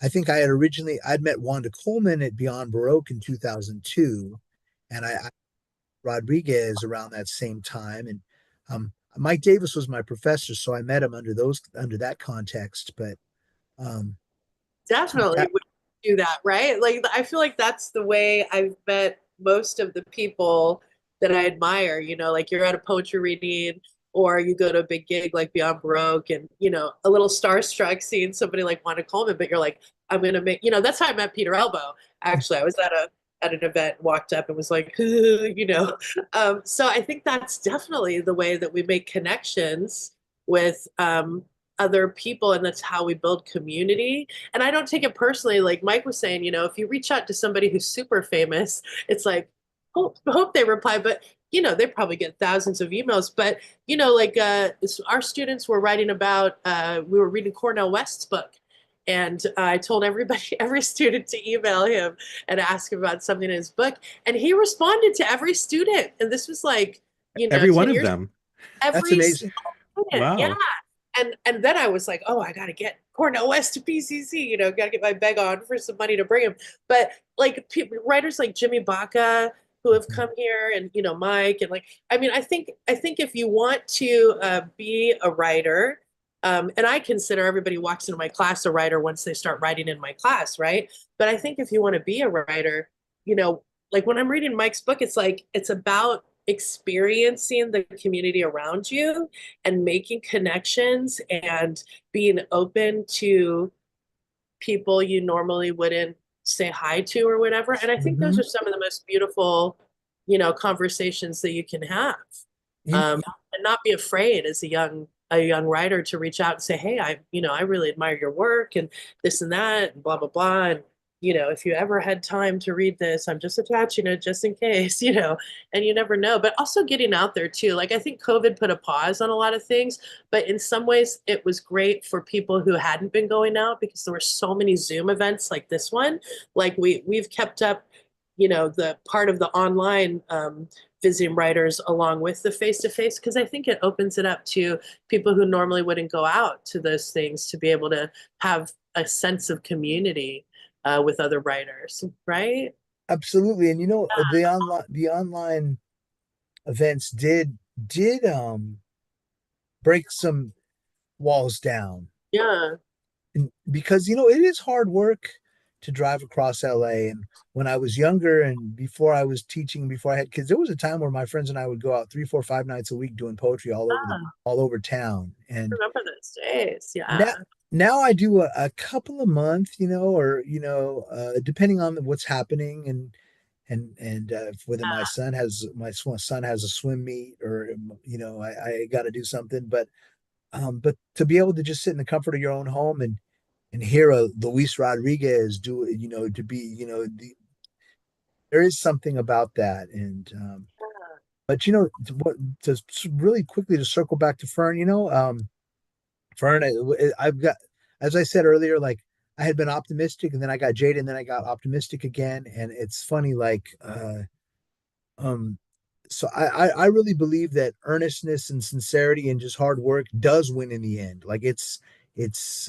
I think I'd met Wanda Coleman at Beyond Baroque in 2002, and I Rodriguez around that same time. And Mike Davis was my professor, so I met him under that context. But um, Definitely. that, do that, right? Like I feel like that's the way I've met most of the people that I admire, like you're at a poetry reading or you go to a big gig like Beyond Baroque and a little starstruck seeing somebody like Wanda Coleman, but you're like, I'm gonna make, that's how I met Peter Elbow. Actually, I was at an event, walked up and was like, so I think that's definitely the way that we make connections with other people, and that's how we build community. And I don't take it personally. Like Mike was saying, if you reach out to somebody who's super famous, it's like, hope they reply, but they probably get thousands of emails. But like our students were writing about, we were reading Cornell West's book. And I told everybody, every student to email him and ask him about something in his book. And he responded to every student. And this was like, Every one 10 of years, them. That's every amazing. single student. Yeah. Wow. And then I was like, oh, I gotta get Cornell West to PCC, gotta get my beg on for some money to bring him. But like writers like Jimmy Baca who have come here, and Mike, and like, I mean, I think if you want to be a writer, and I consider everybody who walks into my class a writer once they start writing in my class, right? But I think if you want to be a writer, like when I'm reading Mike's book, it's like it's about experiencing the community around you and making connections and being open to people you normally wouldn't say hi to or whatever. And I think those Mhm. are some of the most beautiful, conversations that you can have. You, Um, and not be afraid as a young writer to reach out and say, hey, I really admire your work and this and that and blah, blah, blah. And, if you ever had time to read this, I'm just attaching it just in case, and you never know. But also getting out there too. Like I think COVID put a pause on a lot of things, but in some ways it was great for people who hadn't been going out because there were so many Zoom events like this one. Like we've kept up, the part of the online visiting writers along with the face-to-face, because I think it opens it up to people who normally wouldn't go out to those things to be able to have a sense of community with other writers, right? absolutely. And the online events did break some walls down. Yeah. And because it is hard work to drive across LA. And when I was younger and before I was teaching, before I had kids, there was a time where my friends and I would go out 3, 4, 5 nights a week doing poetry Ah, all over town. I And remember those days. now Yeah. now I do a couple a month, or depending on what's happening, and whether my son has a swim meet, or I got to do something. But to be able to just sit in the comfort of your own home and hear a Luis Rodriguez do, to be, there is something about that. And but to really quickly to circle back to Fern, Fern, I've got, as I said earlier, like I had been optimistic and then I got jaded and then I got optimistic again. And it's funny, like, um, so I really believe that earnestness and sincerity and just hard work does win in the end. Like it's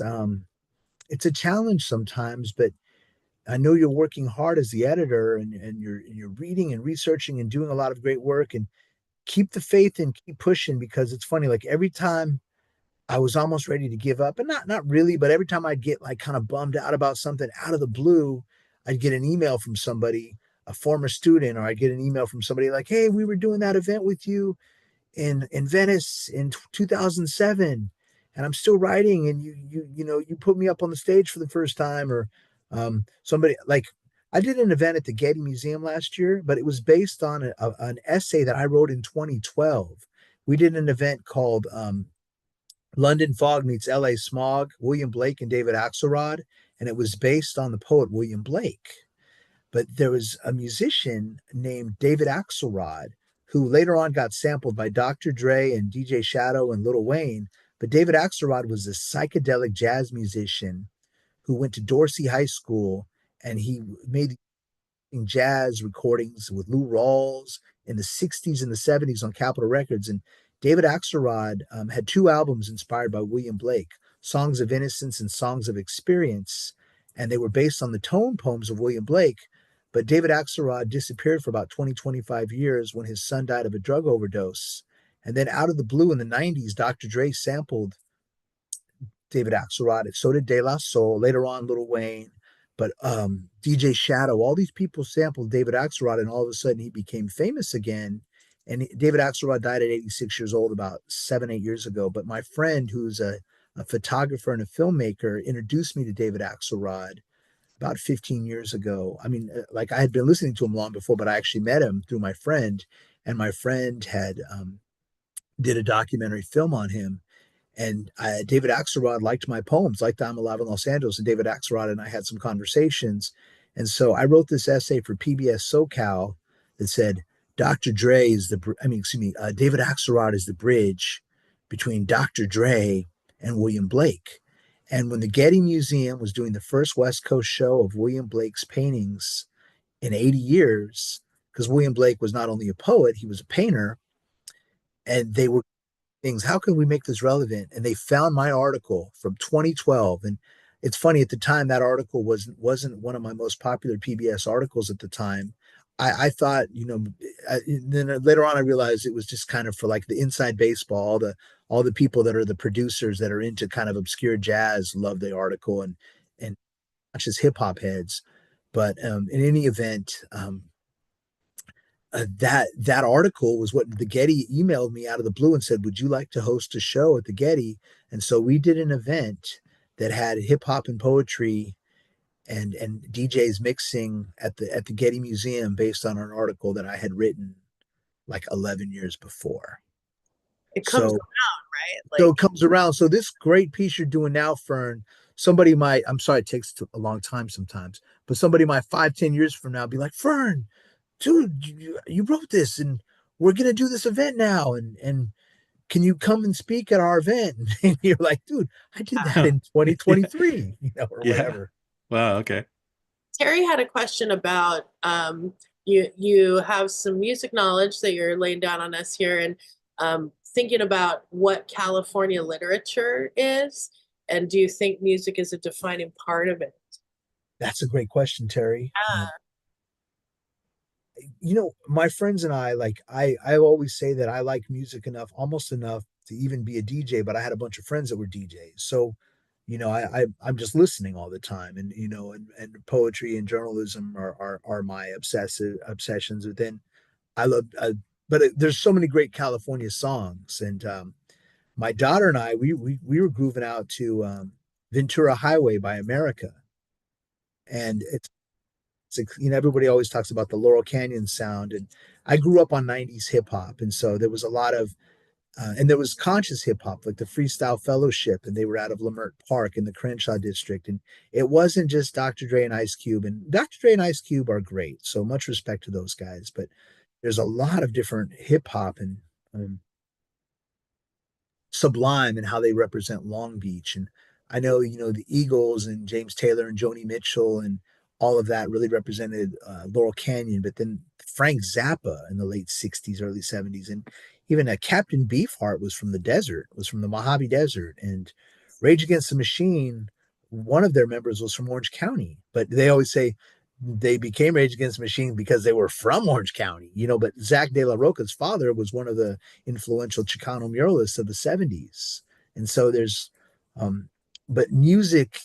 a challenge sometimes, but I know you're working hard as the editor, and you're reading and researching and doing a lot of great work, and keep the faith and keep pushing, because it's funny, like every time I was almost ready to give up, and not really, but every time I'd get like kind of bummed out about something out of the blue, I'd get an email from somebody, a former student, or I'd get an email from somebody like, "Hey, we were doing that event with you in Venice in 2007, and I'm still writing, and you put me up on the stage for the first time." Or somebody like, I did an event at the Getty Museum last year, but it was based on an essay that I wrote in 2012. We did an event called London Fog Meets LA Smog, William Blake and David Axelrod, and it was based on the poet William Blake. But there was a musician named David Axelrod who later on got sampled by Dr. Dre and DJ Shadow and Lil Wayne. But David Axelrod was a psychedelic jazz musician who went to Dorsey High School, and he made jazz recordings with Lou Rawls in the 60s and the 70s on Capitol Records. And David Axelrod had two albums inspired by William Blake, Songs of Innocence and Songs of Experience. And they were based on the tone poems of William Blake. But David Axelrod disappeared for about 20, 25 years when his son died of a drug overdose. And then out of the blue in the 90s, Dr. Dre sampled David Axelrod. So did De La Soul, later on Lil Wayne. but DJ Shadow, all these people sampled David Axelrod, and all of a sudden he became famous again. And David Axelrod died at 86 years old about 7, 8 years ago. But my friend, who's a photographer and a filmmaker, introduced me to David Axelrod about 15 years ago. I mean, like I had been listening to him long before, but I actually met him through my friend, and my friend had did a documentary film on him. And David Axelrod liked my poems, liked I'm Alive in Los Angeles, and David Axelrod and I had some conversations. And so I wrote this essay for PBS SoCal that said, Dr. Dre is David Axelrod is the bridge between Dr. Dre and William Blake. And when the Getty Museum was doing the first West Coast show of William Blake's paintings in 80 years, because William Blake was not only a poet, he was a painter, and they were things, how can we make this relevant? And they found my article from 2012. And it's funny, at the time that article wasn't one of my most popular PBS articles at the time. I thought, then later on I realized it was just kind of for like the inside baseball, all the people that are the producers that are into kind of obscure jazz love the article, and not just hip hop heads. But in any event, that article was what the Getty emailed me out of the blue and said, "Would you like to host a show at the Getty?" And so we did an event that had hip hop and poetry and DJs mixing at the Getty Museum based on an article that I had written like 11 years before. It comes So around, right? so it comes around. So this great piece you're doing now, Fern, somebody might, I'm sorry, it takes a long time sometimes, but somebody might 5, 10 years from now be like, Fern, dude, you wrote this, and we're gonna do this event now, and can you come and speak at our event? And you're like, dude, I did that in 2023, or Yeah. whatever. Wow. Okay. Terry had a question about you have some music knowledge that you're laying down on us here, and thinking about what California literature is, and do you think music is a defining part of it? That's a great question, Terry. Yeah. My friends and I, like, I always say that I like music enough, almost enough to even be a DJ, but I had a bunch of friends that were DJs. So, I'm just listening all the time, and poetry and journalism are my obsessions. But then I love, there's so many great California songs, and my daughter and I, we were grooving out to Ventura Highway by America, and everybody always talks about the Laurel Canyon sound, and I grew up on 90s hip hop, and so there was a lot of and there was conscious hip hop like the Freestyle Fellowship, and they were out of Leimert Park in the Crenshaw district, and it wasn't just Dr. Dre and Ice Cube, and Dr. Dre and Ice Cube are great, so much respect to those guys, but there's a lot of different hip hop and Sublime and how they represent Long Beach. And I know, the Eagles and James Taylor and Joni Mitchell and all of that really represented Laurel Canyon. But then Frank Zappa in the late 60s, early 70s. And even Captain Beefheart was from the desert, was from the Mojave Desert. And Rage Against the Machine, one of their members was from Orange County. But they always say they became Rage Against the Machine because they were from Orange County, but Zach De La Rocha's father was one of the influential Chicano muralists of the 70s. And so but music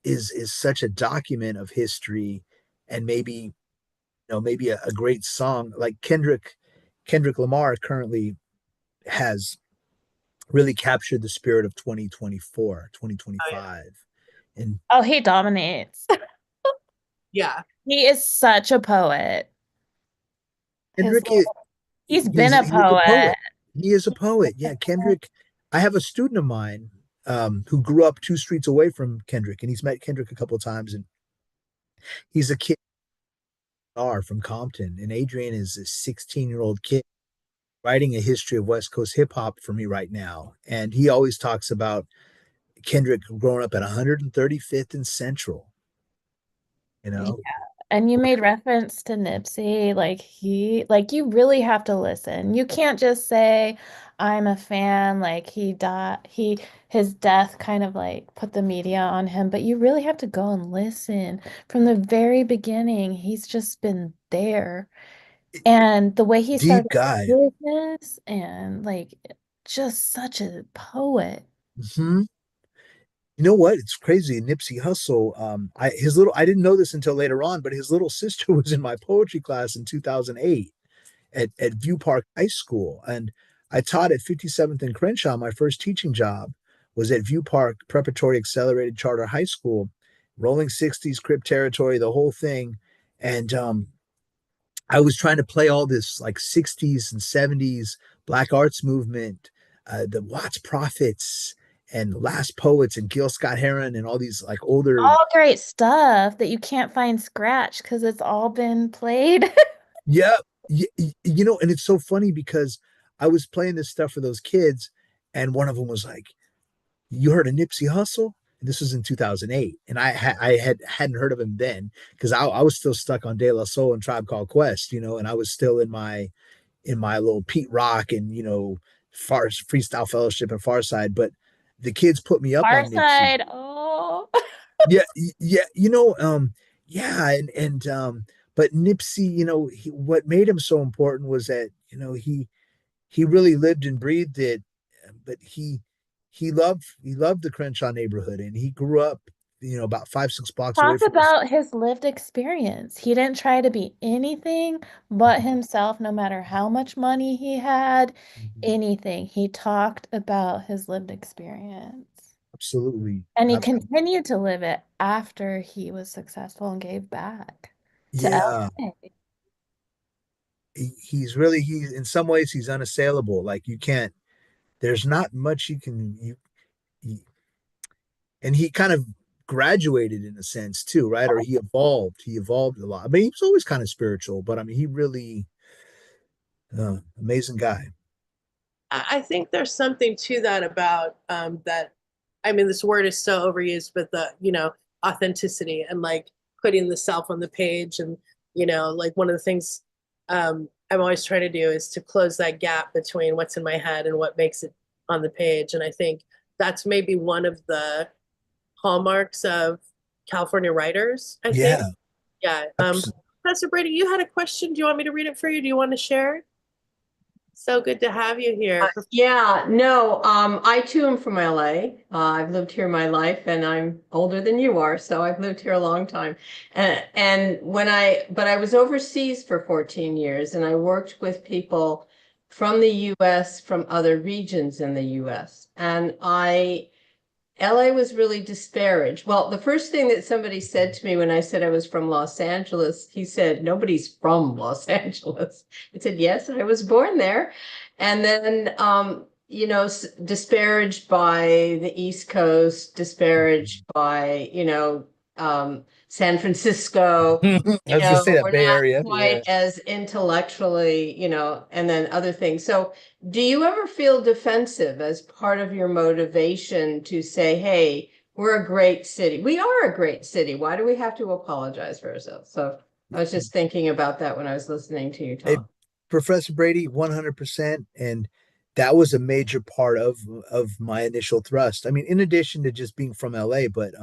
is such a document of history, and maybe a great song like Kendrick Lamar currently has really captured the spirit of 2024, 2025. And Oh, he dominates. Yeah. He is such a poet. Kendrick is, He's been a he is poet. He is a poet. Yeah, Kendrick. I have a student of mine who grew up 2 streets away from Kendrick, and he's met Kendrick a couple of times, and he's a kid from Compton, and Adrian is a 16-year-old kid writing a history of West Coast hip hop for me right now, and he always talks about Kendrick growing up at 135th and Central. Yeah. And you made reference to Nipsey, you really have to listen. You can't just say, I'm a fan, like he died, his death kind of like put the media on him, but you really have to go and listen. From the very beginning, he's just been there. And the way he Deep started guy. business and just such a poet. Hmm. You know what? It's crazy. Nipsey Hussle, I didn't know this until later on, but his little sister was in my poetry class in 2008 at View Park High School. And I taught at 57th and Crenshaw. My first teaching job was at View Park Preparatory Accelerated Charter High School, rolling 60s, Crip territory, the whole thing. And I was trying to play all this like 60s and 70s Black arts movement, the Watts Prophets and Last Poets and Gil Scott Heron and all these like older. All great stuff that you can't find scratch because it's all been played. Yeah, and it's so funny because I was playing this stuff for those kids, and one of them was like, "You heard of Nipsey Hussle?" And this was in 2008, and I hadn't heard of him then because I was still stuck on De La Soul and Tribe Called Quest, and I was still in my little Pete Rock and Far Freestyle Fellowship and Farside, but the kids put me up Far on Nipsey. side. Oh, Yeah, yeah, yeah, and but Nipsey, what made him so important was that he really lived and breathed it, but he loved the Crenshaw neighborhood, and he grew up, about 5, 6 blocks away talk from us. about his lived experience. He didn't try to be anything but himself, no matter how much money he had, anything. He talked about his lived experience. Absolutely, And he absolutely, continued to live it after he was successful and gave back to yeah. LA. He's in some ways he's unassailable. Like you can't. There's not much you can you and he kind of graduated in a sense too, right? Or he evolved a lot. I mean, he was always kind of spiritual, but I mean, he really amazing guy. I think there's something to that about that. I mean, this word is so overused, but authenticity and like putting the self on the page, and like one of the things I'm always trying to do is to close that gap between what's in my head and what makes it on the page. And I think that's maybe one of the hallmarks of California writers, I think. Yeah, Yeah. absolutely. Professor Brady, you had a question. Do you want me to read it for you? Do you want to share? So good to have you here. Yeah, no, I too am from LA. I've lived here my life and I'm older than you are, so I've lived here a long time. And but I was overseas for 14 years and I worked with people from the US, from other regions in the US. And LA was really disparaged. Well, the first thing that somebody said to me when I said I was from Los Angeles, he said, "Nobody's from Los Angeles." I said, "Yes, I was born there." And then, disparaged by the East Coast, disparaged by, San Francisco. I was gonna say that We're Bay not Area. quite Yeah. as intellectually, and then other things. So do you ever feel defensive as part of your motivation to say, hey, we're a great city? We are a great city. Why do we have to apologize for ourselves? So I was just thinking about that when I was listening to you Hey, talk. Professor Brady, 100%. And that was a major part of my initial thrust. I mean, in addition to just being from LA, but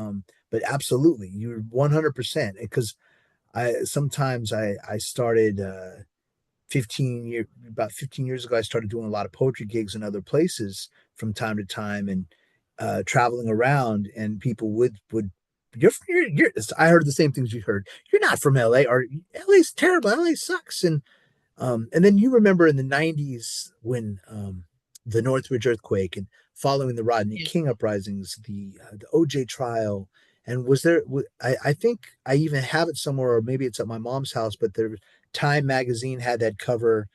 absolutely, you're 100%. Because I started about 15 years ago, I started doing a lot of poetry gigs in other places from time to time and traveling around, and people would you're I heard the same things you heard. You're not from LA, or LA's terrible. LA sucks. And then you remember in the 90s when the Northridge earthquake and following the Rodney Yeah. King uprisings, the OJ trial, and I think I even have it somewhere, or maybe it's at my mom's house, but the Time magazine had that cover,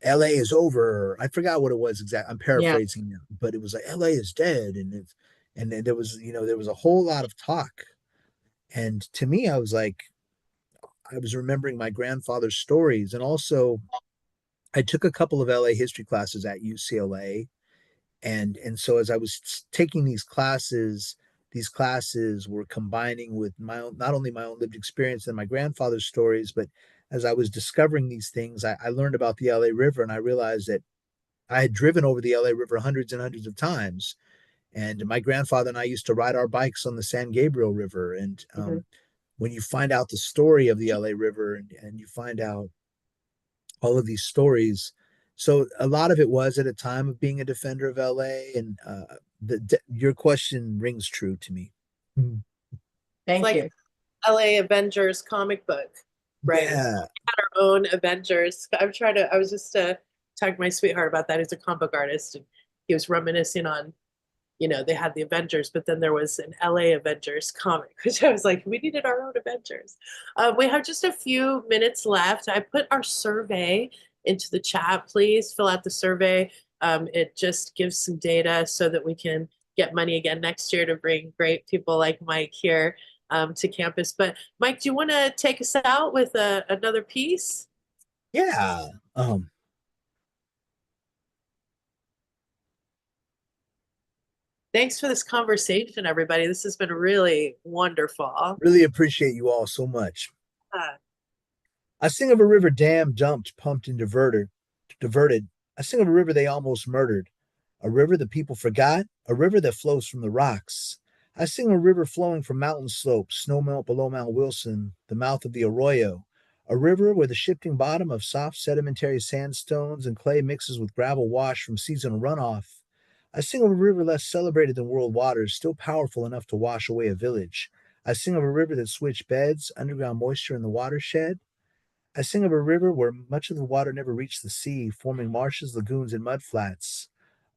LA is over. I forgot what it was exactly. I'm Yeah. paraphrasing now, but it was like LA is dead. And then there was a whole lot of talk. And to me, I was remembering my grandfather's stories, and also I took a couple of LA history classes at UCLA, and so as I was taking these classes were combining with my own, not only my own lived experience and my grandfather's stories, but as I was discovering these things, I learned about the LA River, and I realized that I had driven over the LA River hundreds and hundreds of times. And my grandfather and I used to ride our bikes on the San Gabriel River. And Mhm. when you find out the story of the LA River, and you find out all of these stories, So a lot of it was at a time of being a defender of LA, and your question rings true to me. It's Thank like you. LA Avengers comic book, right? Yeah, Had our own Avengers. I was just talking to my sweetheart about that. He's a comic book artist, and he was reminiscing on, they had the Avengers, but then there was an LA Avengers comic, which I was like, we needed our own Avengers. We have just a few minutes left. I put our survey into the chat. Please fill out the survey. It just gives some data so that we can get money again next year to bring great people like Mike here to campus. But Mike, do you want to take us out with another piece? yeah. Thanks for this conversation, everybody. This has been really wonderful. Really appreciate you all so much. Uh, I sing of a river dammed, dumped, pumped, and diverted. I sing of a river they almost murdered. A river the people forgot, a river that flows from the rocks. I sing a river flowing from mountain slopes, snowmelt below Mount Wilson, the mouth of the arroyo. A river where the shifting bottom of soft sedimentary sandstones and clay mixes with gravel wash from seasonal runoff. I sing of a river less celebrated than world waters, still powerful enough to wash away a village. I sing of a river that switched beds, underground moisture in the watershed. I sing of a river where much of the water never reached the sea, forming marshes, lagoons, and mudflats.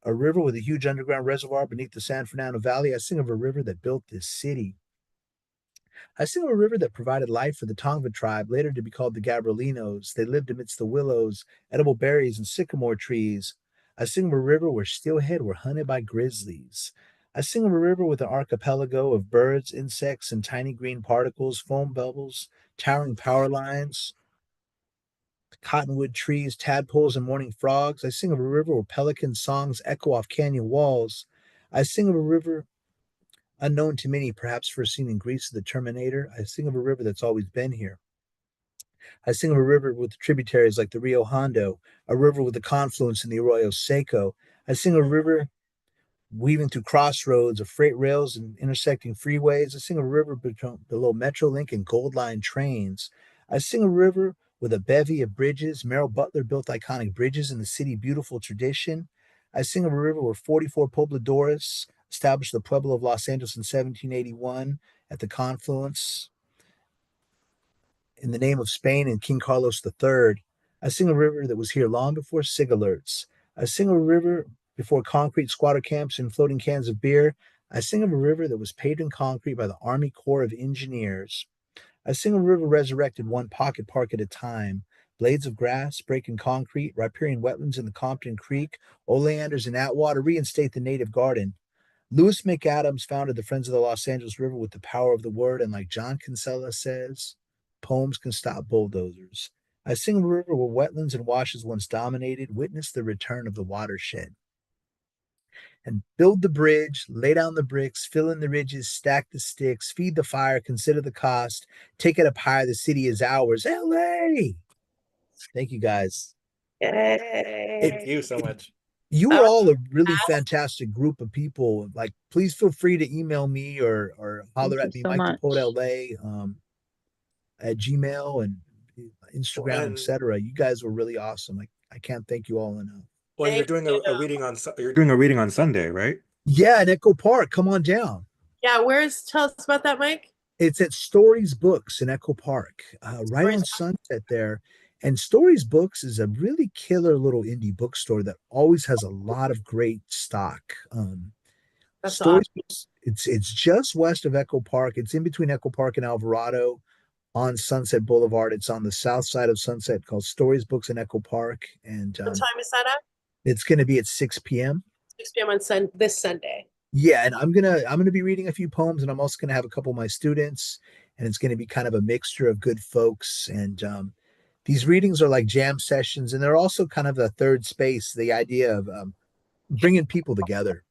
A river with a huge underground reservoir beneath the San Fernando Valley. I sing of a river that built this city. I sing of a river that provided life for the Tongva tribe, later to be called the Gabrielinos. They lived amidst the willows, edible berries, and sycamore trees. I sing of a river where steelhead were hunted by grizzlies. I sing of a river with an archipelago of birds, insects, and tiny green particles, foam bubbles, towering power lines, cottonwood trees, tadpoles, and morning frogs. I sing of a river where pelican songs echo off canyon walls. I sing of a river unknown to many, perhaps first seen in Greece, the Terminator. I sing of a river that's always been here. I sing of a river with tributaries like the Rio Hondo, a river with a confluence in the Arroyo Seco. I sing of a river weaving through crossroads of freight rails and intersecting freeways. I sing a river below Metrolink and Gold Line trains. I sing a river with a bevy of bridges. Merrill Butler built iconic bridges in the city, beautiful tradition. I sing of a river where 44 pobladores established the Pueblo of Los Angeles in 1781 at the confluence in the name of Spain and King Carlos III. I sing a river that was here long before SIG alerts. I sing a river before concrete squatter camps and floating cans of beer. I sing of a river that was paved in concrete by the Army Corps of Engineers. I sing of a river resurrected one pocket park at a time. Blades of grass breaking concrete, riparian wetlands in the Compton Creek, oleanders in Atwater reinstate the native garden. Lewis McAdams founded the Friends of the Los Angeles River with the power of the word, and like John Kinsella says, poems can stop bulldozers. I sing of a river where wetlands and washes once dominated, witness the return of the watershed. And build the bridge, lay down the bricks, fill in the ridges, stack the sticks, feed the fire, consider the cost, take it up higher, the city is ours. LA! Thank you guys. Thank you so much. You are all a really fantastic group of people. Like, please feel free to email me or holler Thank at you me, so Mike much. DePote LA, at Gmail and Instagram, etc. You guys were really awesome. I can't thank you all enough. Well, you're Thank doing you. a reading on you're doing a reading on Sunday, right? Yeah, in Echo Park. Come on down. Yeah, tell us about that, Mike? It's at Stories Books in Echo Park, right on Sunset there. And Stories Books is a really killer little indie bookstore that always has a lot of great stock. That's Stories awesome. Books, it's just west of Echo Park. It's in between Echo Park and Alvarado on Sunset Boulevard. It's on the south side of Sunset, called Stories Books in Echo Park. And What time is that at? it's going to be at 6 p.m. 6 p.m. on this Sunday. Yeah, and I'm gonna be reading a few poems, and I'm also gonna have a couple of my students, and it's gonna be kind of a mixture of good folks. And these readings are like jam sessions, and they're also kind of a third space. The idea of bringing people together.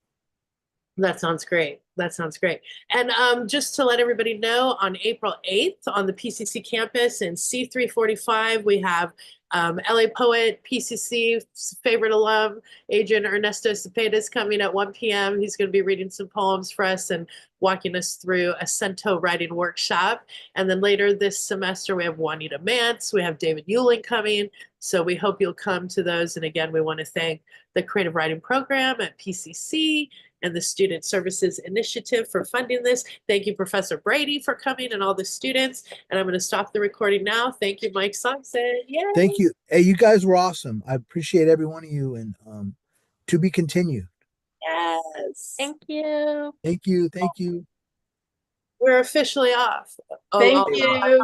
That sounds great. That sounds great. And just to let everybody know, on April 8th on the PCC campus in C345, we have LA poet, PCC favorite alum, Adrian Ernesto Cepeda's coming at 1 p.m. He's going to be reading some poems for us and walking us through a cento writing workshop. And then later this semester, we have Juanita Mance, we have David Euling coming. So we hope you'll come to those. And again, we want to thank the Creative Writing Program at PCC and the Student Services Initiative for funding this. Thank you, Professor Brady, for coming and all the students. And I'm going to stop the recording now. Thank you, Mike SONKSEN. Yay! Thank you. Hey, you guys were awesome. I appreciate every one of you, and to be continued. Yes. Thank you. Thank you. Thank you. We're officially off. Thank you.